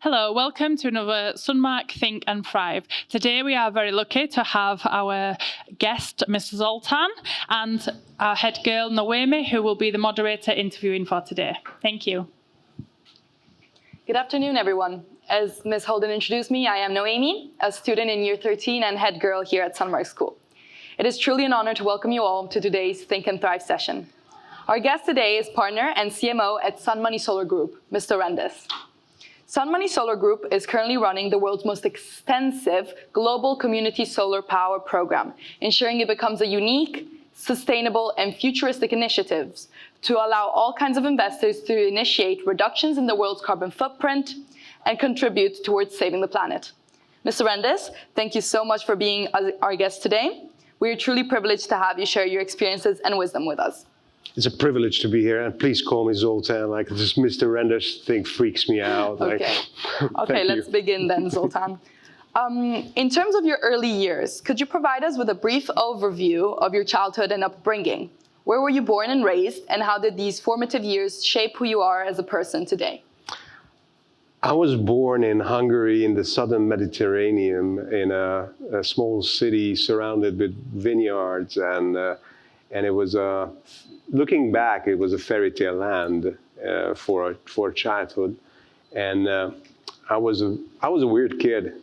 Hello, welcome to another Sunmark Think and Thrive. Today we are very lucky to have our guest, Mr. Zoltan, and our head girl, Noemi, who will be the moderator interviewing for today. Thank you. Good afternoon, everyone. As Ms. Holden introduced me, I am Noemi, a student in Year 13 and head girl here at SunMoney School. It is truly an honor to welcome you all to today's Think and Thrive session. Our guest today is partner and CMO at SunMoney Solar Group, Mr. Rendes. SunMoney Solar Group is currently running the world's most extensive global community solar power program, ensuring it becomes a unique, sustainable, and futuristic initiative to allow all kinds of investors to initiate reductions in the world's carbon footprint and contribute towards saving the planet. Mr. Rendes, thank you so much for being our guest today. We are truly privileged to have you share your experiences and wisdom with us. It's a privilege to be here, and please call me Zoltan. Like, this Mr. Rendes thing freaks me out. Okay, okay, let's begin then, Zoltan. In terms of your early years, could you provide us with a brief overview of your childhood and upbringing? Where were you born and raised, and how did these formative years shape who you are as a person today? I was born in Hungary in the southern Mediterranean in a small city surrounded with vineyards, and it was looking back, it was a fairy tale land for childhood, and I was a weird kid.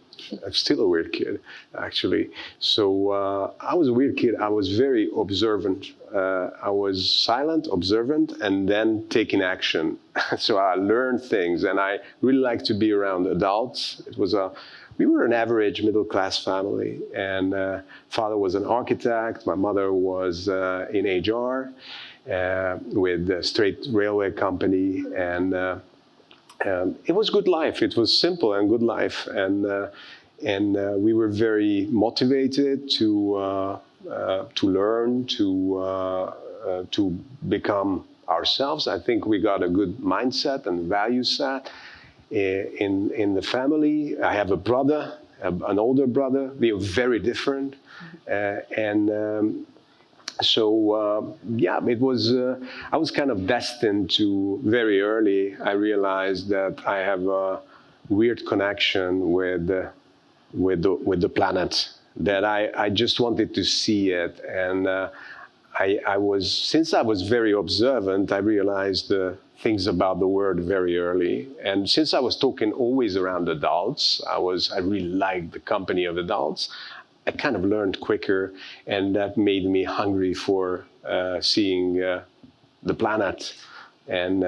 I'm still a weird kid, actually. So I was a weird kid. I was very observant. I was silent, observant, and then taking action. So I learned things, and I really liked to be around adults. We were an average middle-class family, and father was an architect. My mother was in HR with a straight railway company, and it was good life. It was simple and good life, and we were very motivated to learn, to become ourselves. I think we got a good mindset and value set in the family. I have a brother, an older brother. We are very different, So it was. I was kind of destined to very early. I realized that I have a weird connection with the planet. That I just wanted to see it, and since I was very observant, I realized things about the world very early. And since I was talking always around adults, I really liked the company of adults. I kind of learned quicker, and that made me hungry for seeing the planet. And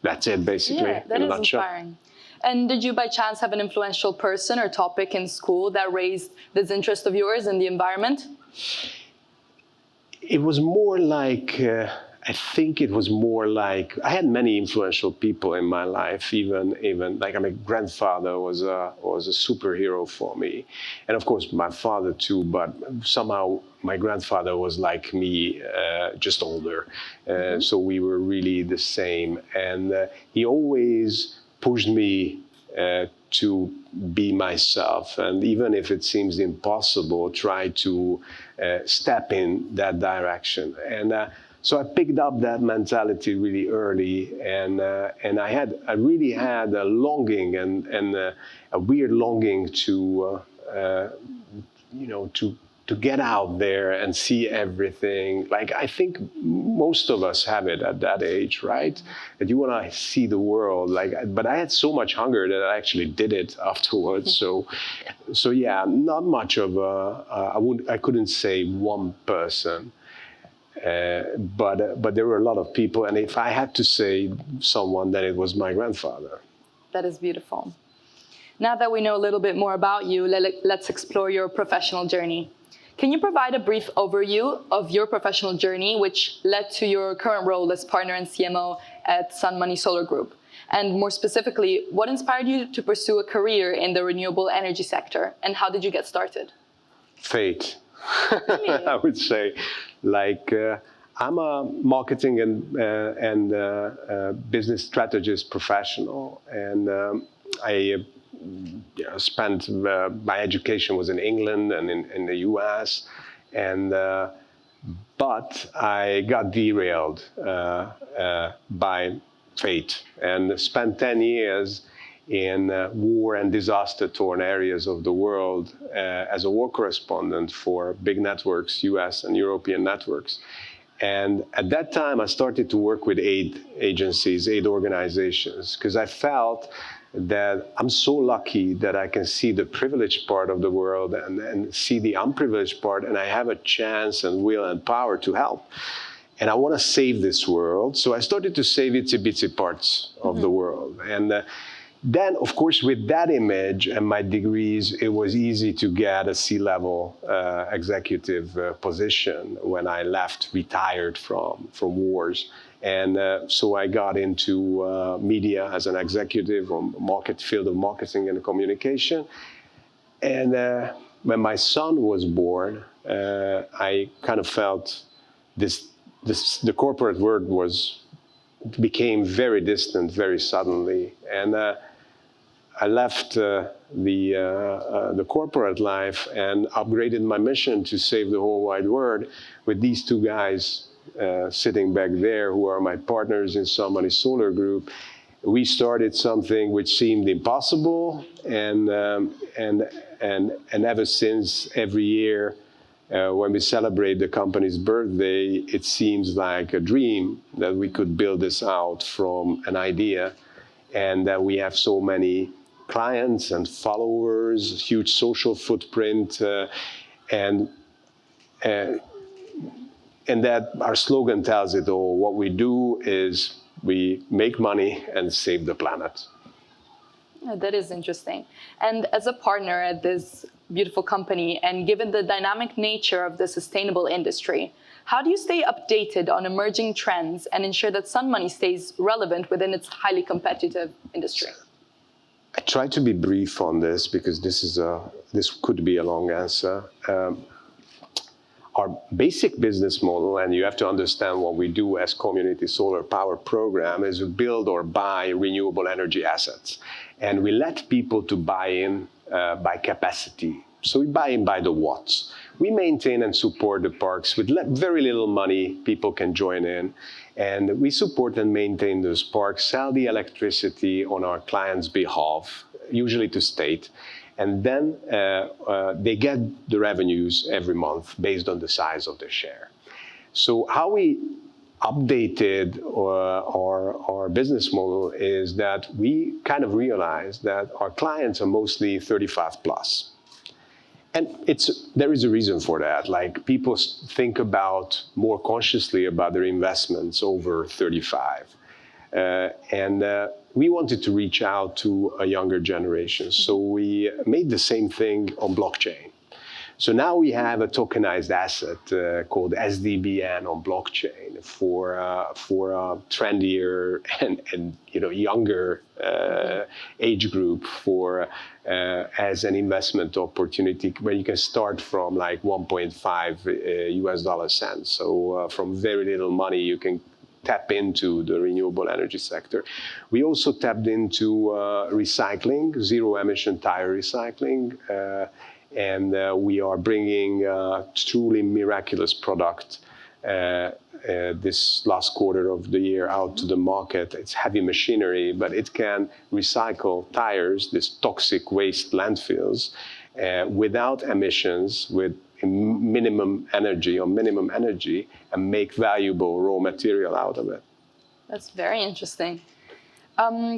that's it, basically. Yeah, that is inspiring. And did you by chance have an influential person or topic in school that raised this interest of yours in the environment? It was more like, I think it was more like, I had many influential people in my life, even like my grandfather was a superhero for me. And of course my father too, but somehow my grandfather was like me, just older. So we were really the same. And he always pushed me to be myself, and even if it seems impossible, try to step in that direction. And so I picked up that mentality really early, and I really had a longing and a weird longing to to get out there and see everything. Like, I think most of us have it at that age, right? That you want to see the world. But I had so much hunger that I actually did it afterwards. So yeah, not much of I couldn't say one person, but there were a lot of people. And if I had to say someone, then it was my grandfather. That is beautiful. Now that we know a little bit more about you, let's explore your professional journey. Can you provide a brief overview of your professional journey, which led to your current role as partner and CMO at SunMoney Solar Group? And more specifically, what inspired you to pursue a career in the renewable energy sector, and how did you get started? Fate, I would say. I'm a marketing and business strategist professional, and I spent my education was in England and in the US, and but I got derailed by fate and spent 10 years in war and disaster-torn areas of the world as a war correspondent for big networks, US and European networks. And at that time, I started to work with aid agencies, aid organizations, because I felt that I'm so lucky that I can see the privileged part of the world and see the unprivileged part, and I have a chance and will and power to help. And I want to save this world. So I started to save itsy-bitsy parts of the world. And then, of course, with that image and my degrees, it was easy to get a C-level executive position when I retired from wars. And so I got into media as an executive on field of marketing and communication. And when my son was born, I kind of felt the corporate world became very distant very suddenly. And I left the corporate life and upgraded my mission to save the whole wide world with these two guys sitting back there, who are my partners in SunMoney Solar Group. We started something which seemed impossible, and ever since, every year when we celebrate the company's birthday, it seems like a dream that we could build this out from an idea, and that we have so many clients and followers, huge social footprint, and that our slogan tells it all. What we do is we make money and save the planet. That is interesting. And as a partner at this beautiful company, and given the dynamic nature of the sustainable industry, how do you stay updated on emerging trends and ensure that SunMoney stays relevant within its highly competitive industry? I try to be brief on this because this could be a long answer. Our basic business model, and you have to understand what we do as Community Solar Power Program, is we build or buy renewable energy assets. And we let people to buy in by capacity. So we buy in by the watts. We maintain and support the parks with very little money. People can join in. And we support and maintain those parks, sell the electricity on our clients' behalf, usually to state. And then they get the revenues every month based on the size of the share. So how we updated our business model is that we kind of realized that our clients are mostly 35 plus. And there is a reason for that. Like, people think about more consciously about their investments over 35. We wanted to reach out to a younger generation. So we made the same thing on blockchain. So now we have a tokenized asset called SDBN on blockchain for a trendier and younger age group as an investment opportunity, where you can start from like 1.5 US dollar cents. So from very little money, you can tap into the renewable energy sector. We also tapped into recycling, zero emission tire recycling. And we are bringing a truly miraculous product this last quarter of the year out to the market. It's heavy machinery, but it can recycle tires, this toxic waste landfills, without emissions, with minimum energy, and make valuable raw material out of it. That's very interesting.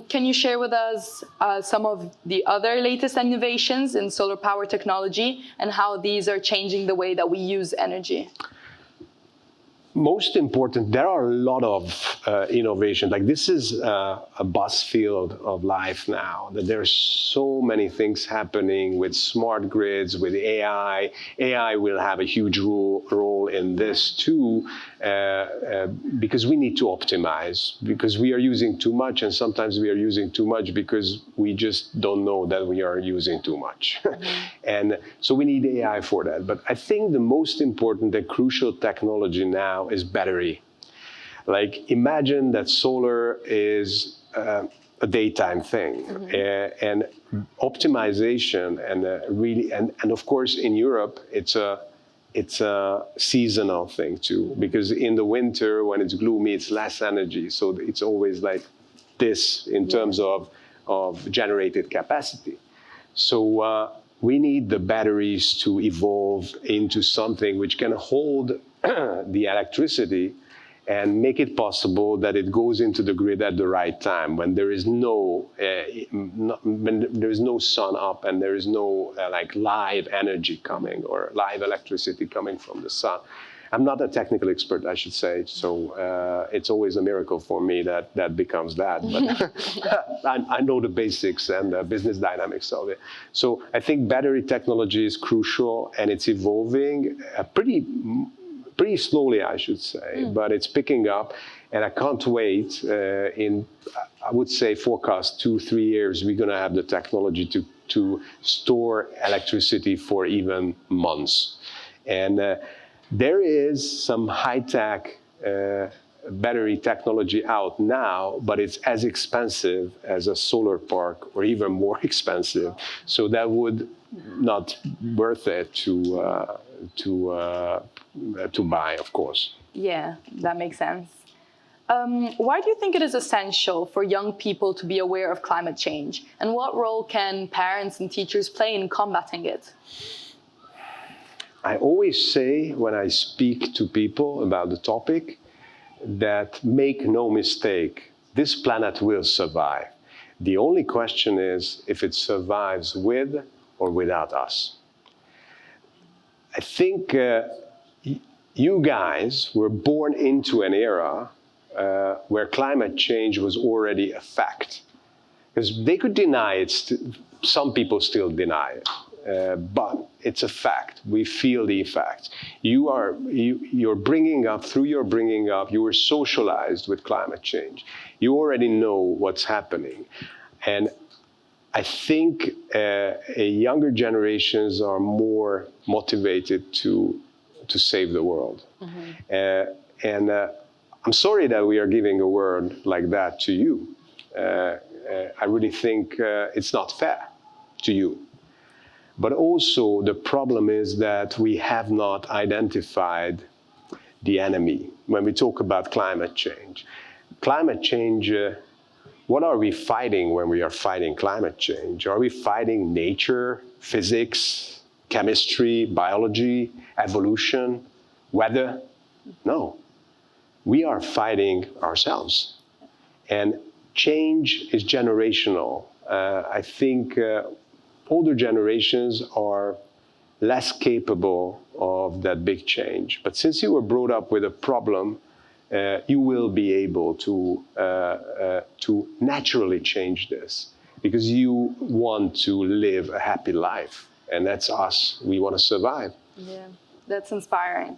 Can you share with us some of the other latest innovations in solar power technology and how these are changing the way that we use energy? Most important, there are a lot of innovation. Like, this is a buzz field of life now, that there's so many things happening with smart grids, with AI. AI will have a huge role in this too, because we need to optimize, because we are using too much, and sometimes we are using too much because we just don't know that we are using too much. And so we need AI for that. But I think the most important and crucial technology now is battery. Like, imagine that solar is a daytime thing, and optimization, and of course in Europe it's a seasonal thing too, because in the winter when it's gloomy, it's less energy, so it's always like this in terms of generated capacity. So we need the batteries to evolve into something which can hold the electricity and make it possible that it goes into the grid at the right time when there is no sun up and there is no like live energy coming or live electricity coming from the sun. I'm not a technical expert, I should say, so it's always a miracle for me that becomes that. But I know the basics and the business dynamics of it. So I think battery technology is crucial, and it's evolving pretty slowly, I should say, but it's picking up, and I can't wait. I would say forecast 2-3 years, we're going to have the technology to store electricity for even months. And there is some high-tech battery technology out now, but it's as expensive as a solar park or even more expensive. So that would not worth it to buy, of course. Yeah, that makes sense. Why do you think it is essential for young people to be aware of climate change? And what role can parents and teachers play in combating it? I always say when I speak to people about the topic that make no mistake, this planet will survive. The only question is if it survives with or without us. I think you guys were born into an era where climate change was already a fact. Because they could deny it, some people still deny it. But it's a fact. We feel the effect. You're bringing up, through your bringing up, you were socialized with climate change. You already know what's happening. And I think younger generations are more motivated to save the world. And I'm sorry that we are giving a word like that to you. I really think it's not fair to you. But also the problem is that we have not identified the enemy when we talk about climate change. Climate change, what are we fighting when we are fighting climate change? Are we fighting nature, physics, chemistry, biology, evolution, weather? No. We are fighting ourselves. And change is generational. I think older generations are less capable of that big change. But since you were brought up with a problem, you will be able to naturally change this because you want to live a happy life. And that's us. We want to survive. Yeah, that's inspiring.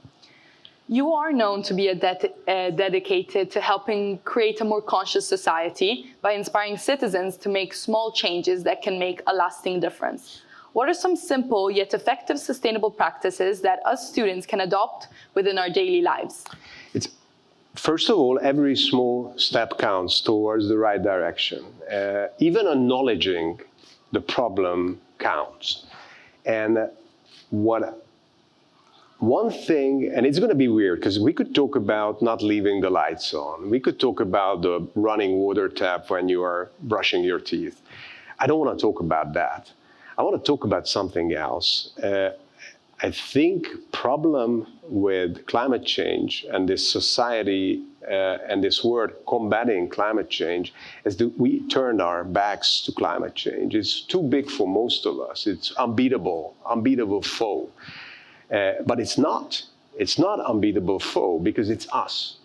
You are known to be dedicated to helping create a more conscious society by inspiring citizens to make small changes that can make a lasting difference. What are some simple yet effective sustainable practices that us students can adopt within our daily lives? First of all, every small step counts towards the right direction. Even acknowledging the problem counts. And one thing, and it's going to be weird because we could talk about not leaving the lights on. We could talk about the running water tap when you are brushing your teeth. I don't want to talk about that. I want to talk about something else. I think problem with climate change and this society and this word combating climate change is that we turned our backs to climate change. It's too big for most of us. It's unbeatable foe. But it's not unbeatable foe because it's us.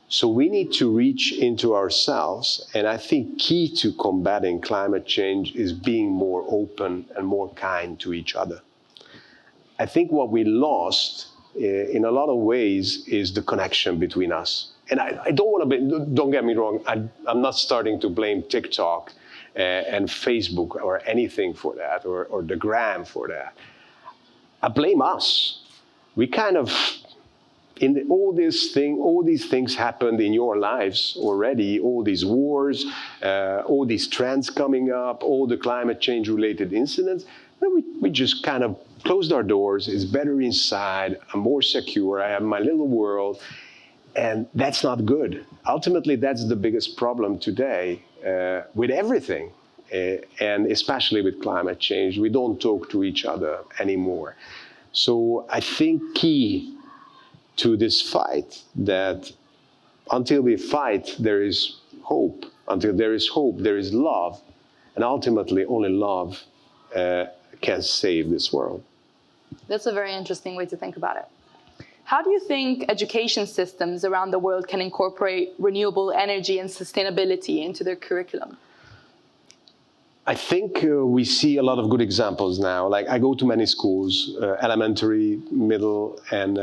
So we need to reach into ourselves. And I think key to combating climate change is being more open and more kind to each other. I think what we lost in a lot of ways is the connection between us. And I don't get me wrong, I'm not starting to blame TikTok and Facebook or anything for that, or the gram for that. I blame us. We kind of, all these things happened in your lives already, all these wars, all these trends coming up, all the climate change related incidents. We just kind of closed our doors. It's better inside. I'm more secure. I have my little world. And that's not good. Ultimately, that's the biggest problem today. with everything, and especially with climate change. We don't talk to each other anymore. So I think key to this fight that until we fight, there is hope. Until there is hope, there is love. And ultimately, only love can save this world. That's a very interesting way to think about it. How do you think education systems around the world can incorporate renewable energy and sustainability into their curriculum? I think we see a lot of good examples now. Like I go to many schools, elementary, middle, and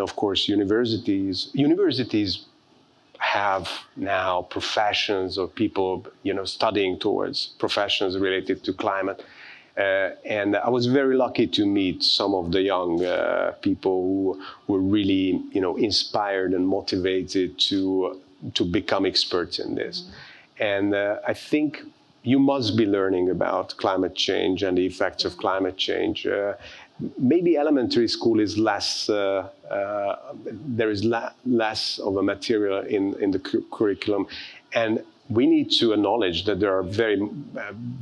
of course universities. Universities have now professions or people, studying towards professions related to climate. And I was very lucky to meet some of the young people who were really, inspired and motivated to become experts in this. Mm-hmm. And I think you must be learning about climate change and the effects of climate change. Maybe elementary school is less, there is less of a material in the curriculum. And we need to acknowledge that there are very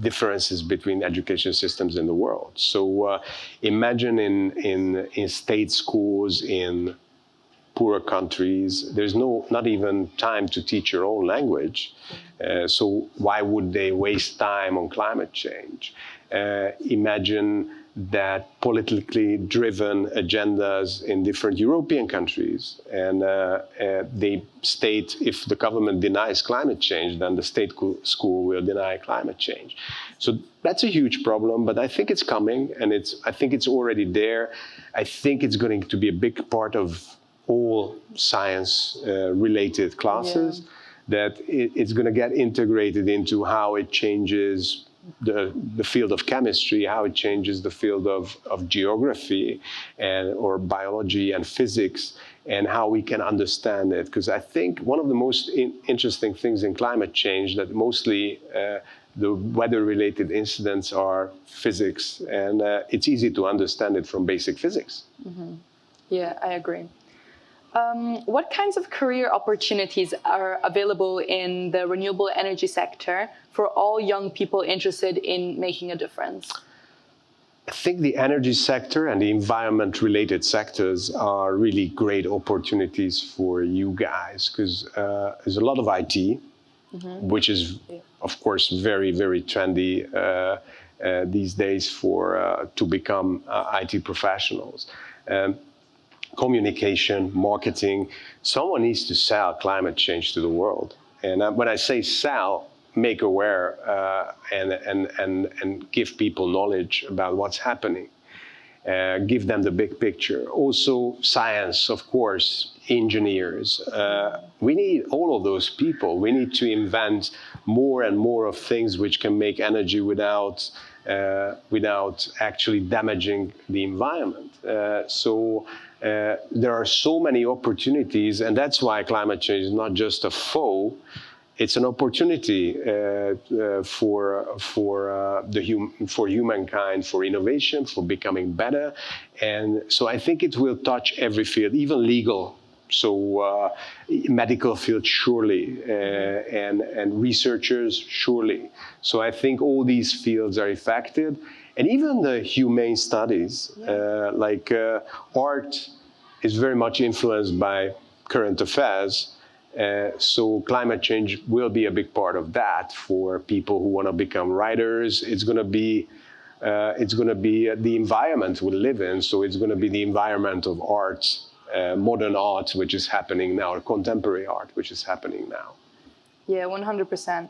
differences between education systems in the world. So imagine in state schools in poorer countries, there's not even time to teach your own language. So why would they waste time on climate change? Imagine that politically driven agendas in different European countries, and they state if the government denies climate change, then the state school will deny climate change. So that's a huge problem, but I think it's coming, and I think it's already there. I think it's going to be a big part of all science-related classes, that it's going to get integrated into how it changes the field of chemistry, how it changes the field of geography or biology and physics, and how we can understand it. Because I think one of the most interesting things in climate change that mostly the weather-related incidents are physics, and it's easy to understand it from basic physics. Mm-hmm. Yeah, I agree. What kinds of career opportunities are available in the renewable energy sector for all young people interested in making a difference? I think the energy sector and the environment-related sectors are really great opportunities for you guys, because there's a lot of IT, mm-hmm. which is, of course, very, very trendy these days to become IT professionals. Communication, marketing, someone needs to sell climate change to the world. And when I say sell, make aware and give people knowledge about what's happening. Give them the big picture. Also science, of course, engineers. We need all of those people. We need to invent more and more of things which can make energy without actually damaging the environment. So there are so many opportunities, and that's why climate change is not just a foe. It's an opportunity for humankind, for innovation, for becoming better. And so I think it will touch every field, even legal. So medical field, surely, and researchers, surely. So I think all these fields are affected. And even the humane studies, like art is very much influenced by current affairs. So climate change will be a big part of that for people who want to become writers. It's going to be the environment we live in. So it's going to be the environment of art, modern art, which is happening now, or contemporary art, which is happening now. Yeah, 100%.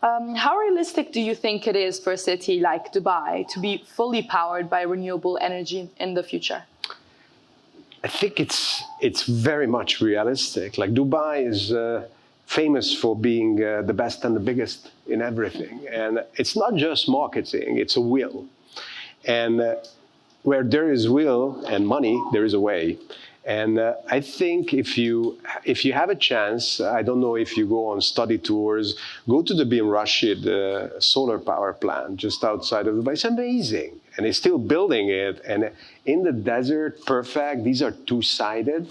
How realistic do you think it is for a city like Dubai to be fully powered by renewable energy in the future? I think it's very much realistic. Like Dubai is famous for being the best and the biggest in everything. And it's not just marketing, it's a will. And where there is will and money, there is a way. And I think if you have a chance, I don't know if you go on study tours, go to the Bin Rashid solar power plant just outside of Dubai. It's amazing. And they're still building it. And in the desert, perfect. These are two-sided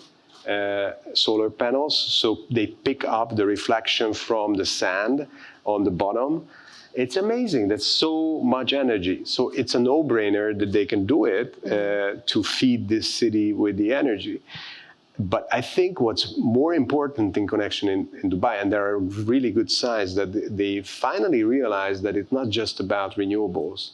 solar panels. So they pick up the reflection from the sand on the bottom. It's amazing. That's so much energy. So it's a no-brainer that they can do it to feed this city with the energy. But I think what's more important in connection in Dubai, and there are really good signs that they finally realized that it's not just about renewables.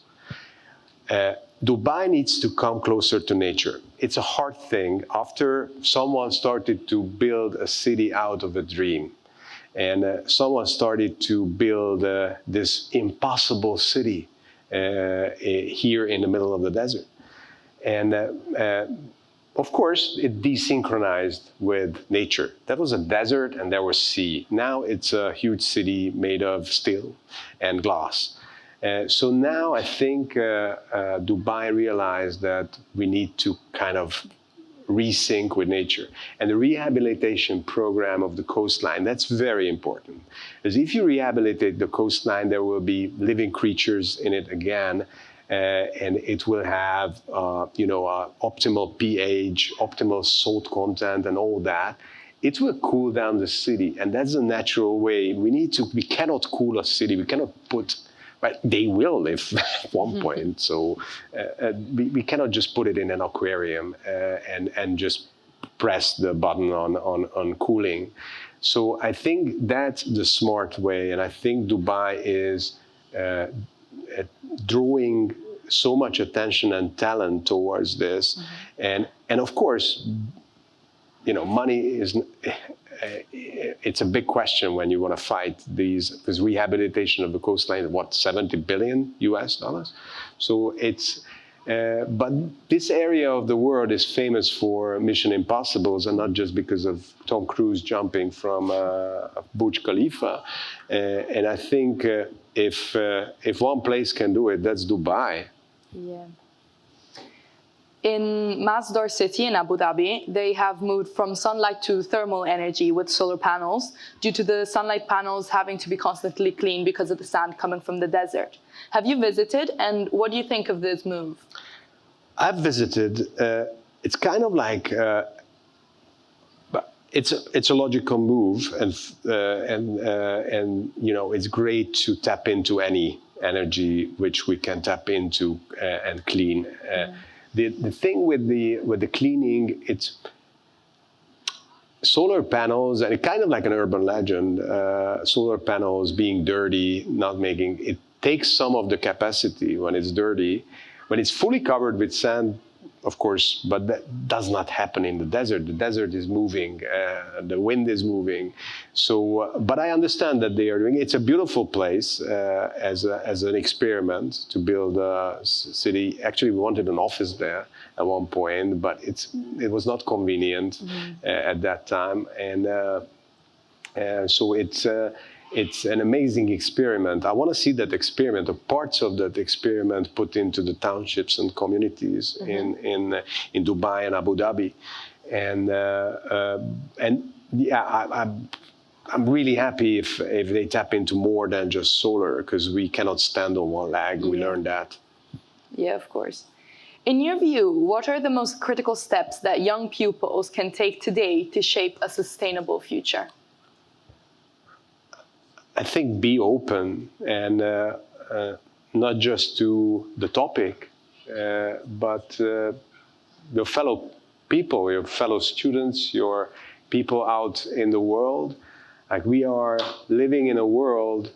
Dubai needs to come closer to nature. It's a hard thing after someone started to build a city out of a dream. And someone started to build this impossible city here in the middle of the desert. And of course, it desynchronized with nature. That was a desert and there was sea. Now it's a huge city made of steel and glass. So now I think Dubai realized that we need to kind of resync with nature. And the rehabilitation program of the coastline, that's very important. Because if you rehabilitate the coastline, there will be living creatures in it again. And it will have, optimal pH, optimal salt content, and all that. It will cool down the city, and that's a natural way. We cannot cool a city. We cannot put, but they will live at one point. So we cannot just put it in an aquarium and just press the button on cooling. So I think that's the smart way, and I think Dubai is drawing so much attention and talent towards this. And of course, money is, it's a big question when you want to fight this rehabilitation of the coastline, what, $70 billion US? So it's, but this area of the world is famous for Mission Impossibles, and not just because of Tom Cruise jumping from Burj Khalifa. And I think if one place can do it, that's Dubai. Yeah. In Masdar City in Abu Dhabi, they have moved from sunlight to thermal energy with solar panels due to the sunlight panels having to be constantly cleaned because of the sand coming from the desert. Have you visited, and what do you think of this move? I've visited. It's kind of like it's a logical move, and it's great to tap into any energy which we can tap into and clean. The thing with the cleaning, it's solar panels, and it's kind of like an urban legend. Solar panels being dirty, not making it takes some of the capacity when it's dirty. When it's fully covered with sand, of course, but that does not happen in the desert. The desert is moving, the wind is moving. So, but I understand that they are doing it. It's a beautiful place as an experiment to build a city. Actually, we wanted an office there at one point, but it was not convenient at that time. And so it's an amazing experiment. I want to see that experiment, or parts of that experiment, put into the townships and communities in Dubai and Abu Dhabi, and yeah, I'm really happy if they tap into more than just solar, because we cannot stand on one leg. We learned that. Yeah, of course. In your view, what are the most critical steps that young pupils can take today to shape a sustainable future? I think be open, and not just to the topic, but your fellow people, your fellow students, your people out in the world. Like, we are living in a world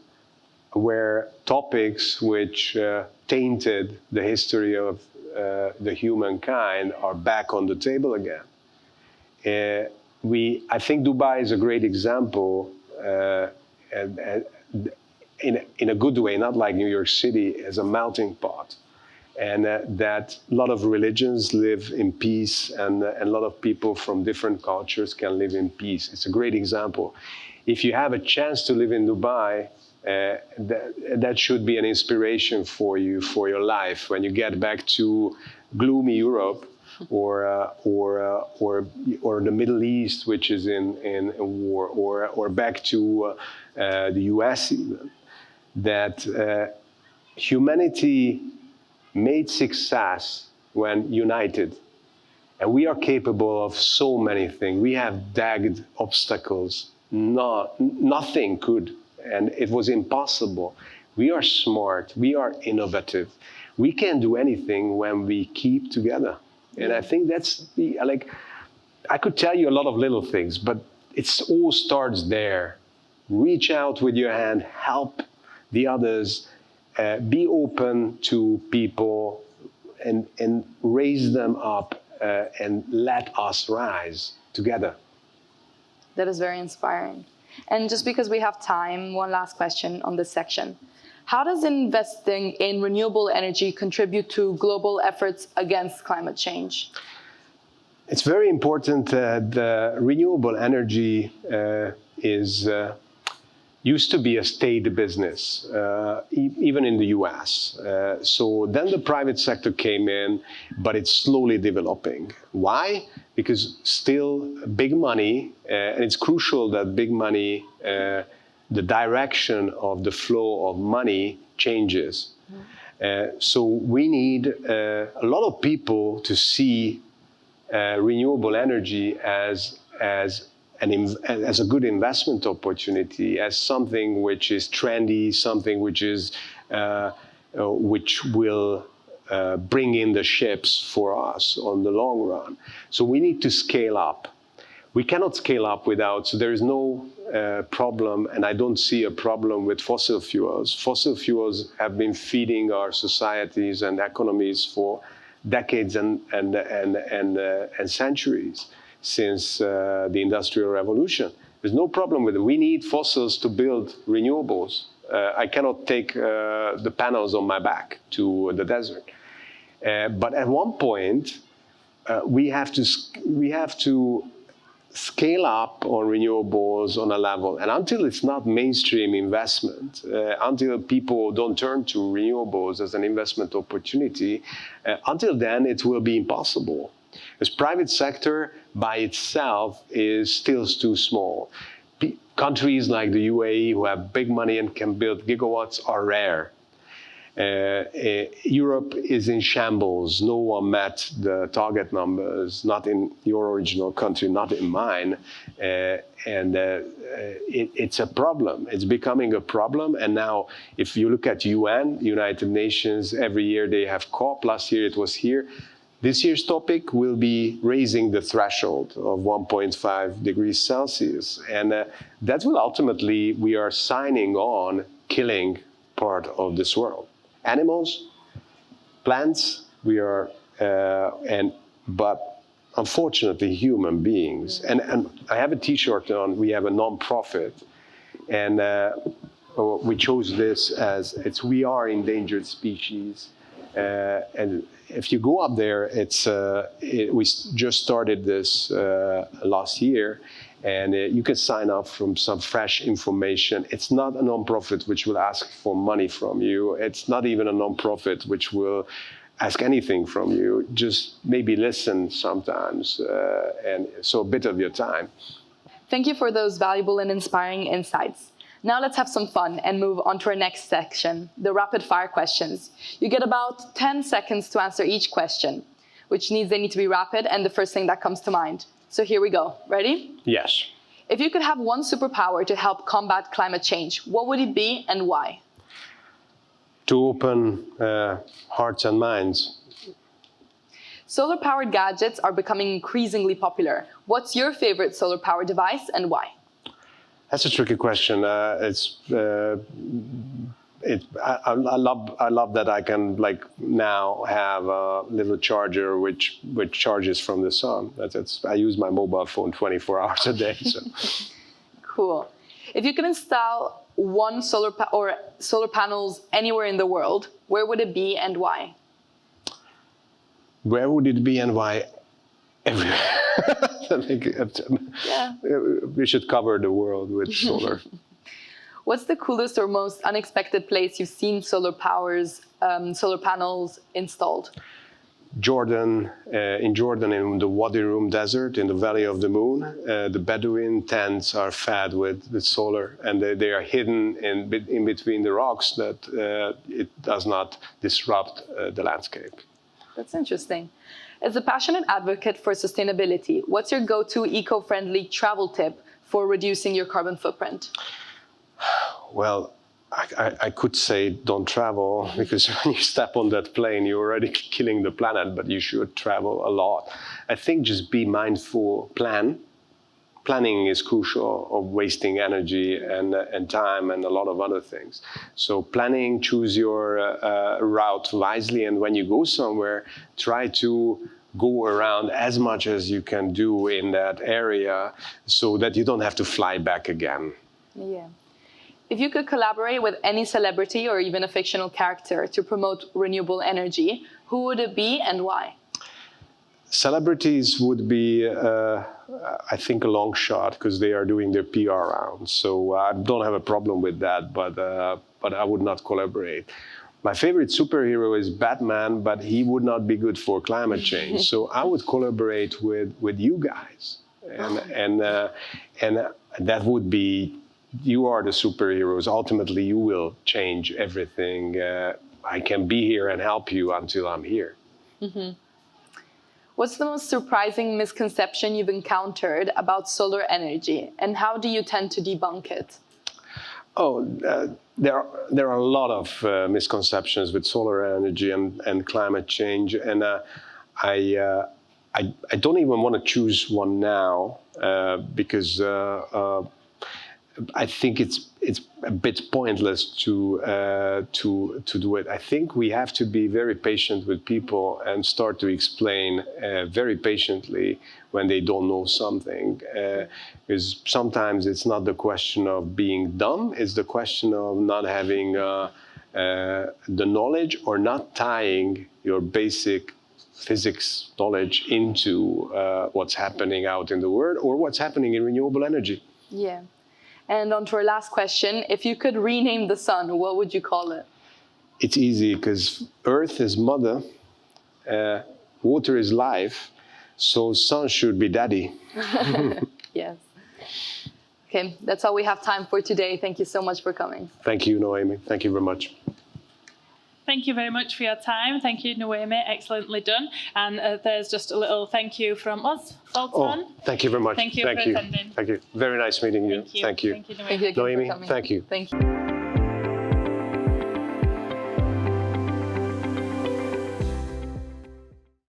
where topics which tainted the history of the humankind are back on the table again. I think Dubai is a great example. And in a good way, not like New York City, as a melting pot. And that a lot of religions live in peace, and a lot of people from different cultures can live in peace. It's a great example. If you have a chance to live in Dubai, that should be an inspiration for you, for your life. When you get back to gloomy Europe, or the Middle East, which is in war, or back to the US even, that humanity made success when united. And we are capable of so many things. We have dagged obstacles. Nothing could and it was impossible. We are smart, we are innovative. We can do anything when we keep together. And I think that's I could tell you a lot of little things, but it all starts there. Reach out with your hand, help the others, be open to people, and raise them up, and let us rise together. That is very inspiring. And just because we have time, one last question on this section. How does investing in renewable energy contribute to global efforts against climate change? It's very important that renewable energy used to be a state business, even in the US. So then the private sector came in, but it's slowly developing. Why? Because still big money, and it's crucial that big money, the direction of the flow of money changes. So we need a lot of people to see renewable energy as a good investment opportunity, as something which is trendy, something which is which will bring in the ships for us on the long run. So we need to scale up. We cannot scale up without, so there is no problem, and I don't see a problem with fossil fuels. Fossil fuels have been feeding our societies and economies for decades and centuries since the Industrial Revolution. There's no problem with it. We need fossils to build renewables. I cannot take the panels on my back to the desert. But at one point, we have to scale up on renewables on a level. And until it's not mainstream investment, until people don't turn to renewables as an investment opportunity, until then it will be impossible. Because private sector by itself is still too small. Countries like the UAE who have big money and can build gigawatts are rare. Europe is in shambles. No one met the target numbers, not in your original country, not in mine. It's a problem. It's becoming a problem. And now, if you look at UN, United Nations, every year they have COP. Last year it was here. This year's topic will be raising the threshold of 1.5 degrees Celsius. And that will ultimately, we are signing on killing part of this world. Animals, plants, we are, but unfortunately human beings. And I have a T-shirt on, we have a non-profit, and we chose this as, we are endangered species. And if you go up there, we just started this last year, and you can sign up from some fresh information. It's not a non-profit which will ask for money from you. It's not even a non-profit which will ask anything from you. Just maybe listen sometimes, and so a bit of your time. Thank you for those valuable and inspiring insights. Now let's have some fun and move on to our next section, the rapid fire questions. You get about 10 seconds to answer each question, which means they need to be rapid and the first thing that comes to mind. So here we go. Ready? Yes. If you could have one superpower to help combat climate change, what would it be and why? To open hearts and minds. Solar-powered gadgets are becoming increasingly popular. What's your favorite solar-powered device and why? That's a tricky question. I love that I can now have a little charger which charges from the sun. I use my mobile phone 24 hours a day. So. Cool. If you could install one solar panels anywhere in the world, where would it be and why? Where would it be and why? Everywhere. Yeah. We should cover the world with solar. What's the coolest or most unexpected place you've seen solar panels installed? Jordan, in the Wadi Rum Desert, in the Valley of the Moon, the Bedouin tents are fed with solar, and they are hidden in between the rocks that it does not disrupt the landscape. That's interesting. As a passionate advocate for sustainability, what's your go-to eco-friendly travel tip for reducing your carbon footprint? Well, I could say don't travel, because when you step on that plane, you're already killing the planet, but you should travel a lot. I think just be mindful, Planning is crucial of wasting energy and time and a lot of other things. So planning, choose your route wisely, and when you go somewhere, try to go around as much as you can do in that area so that you don't have to fly back again. Yeah. If you could collaborate with any celebrity or even a fictional character to promote renewable energy, who would it be and why? Celebrities would be, I think, a long shot, because they are doing their PR rounds. So I don't have a problem with that, but I would not collaborate. My favorite superhero is Batman, but he would not be good for climate change. So I would collaborate with you guys, and that would be, you are the superheroes. Ultimately, you will change everything. I can be here and help you until I'm here. Mm-hmm. What's the most surprising misconception you've encountered about solar energy, and how do you tend to debunk it? There are a lot of misconceptions with solar energy and climate change, and I don't even want to choose one now, because I think it's a bit pointless to do it. I think we have to be very patient with people and start to explain very patiently when they don't know something. Because sometimes it's not the question of being dumb; it's the question of not having the knowledge, or not tying your basic physics knowledge into what's happening out in the world or what's happening in renewable energy. Yeah. And on to our last question. If you could rename the sun, what would you call it? It's easy, because Earth is mother, water is life, so sun should be daddy. Yes. Okay, that's all we have time for today. Thank you so much for coming. Thank you, Noemi. Thank you very much. Thank you very much for your time. Thank you, Noemi. Excellently done. And there's just a little thank you from us, Zoltan. Oh, thank you very much. Thank you for attending. Thank you. Very nice meeting you. Thank you. Thank you. Thank you, Thank you again Noemi, for coming. thank you. Thank you.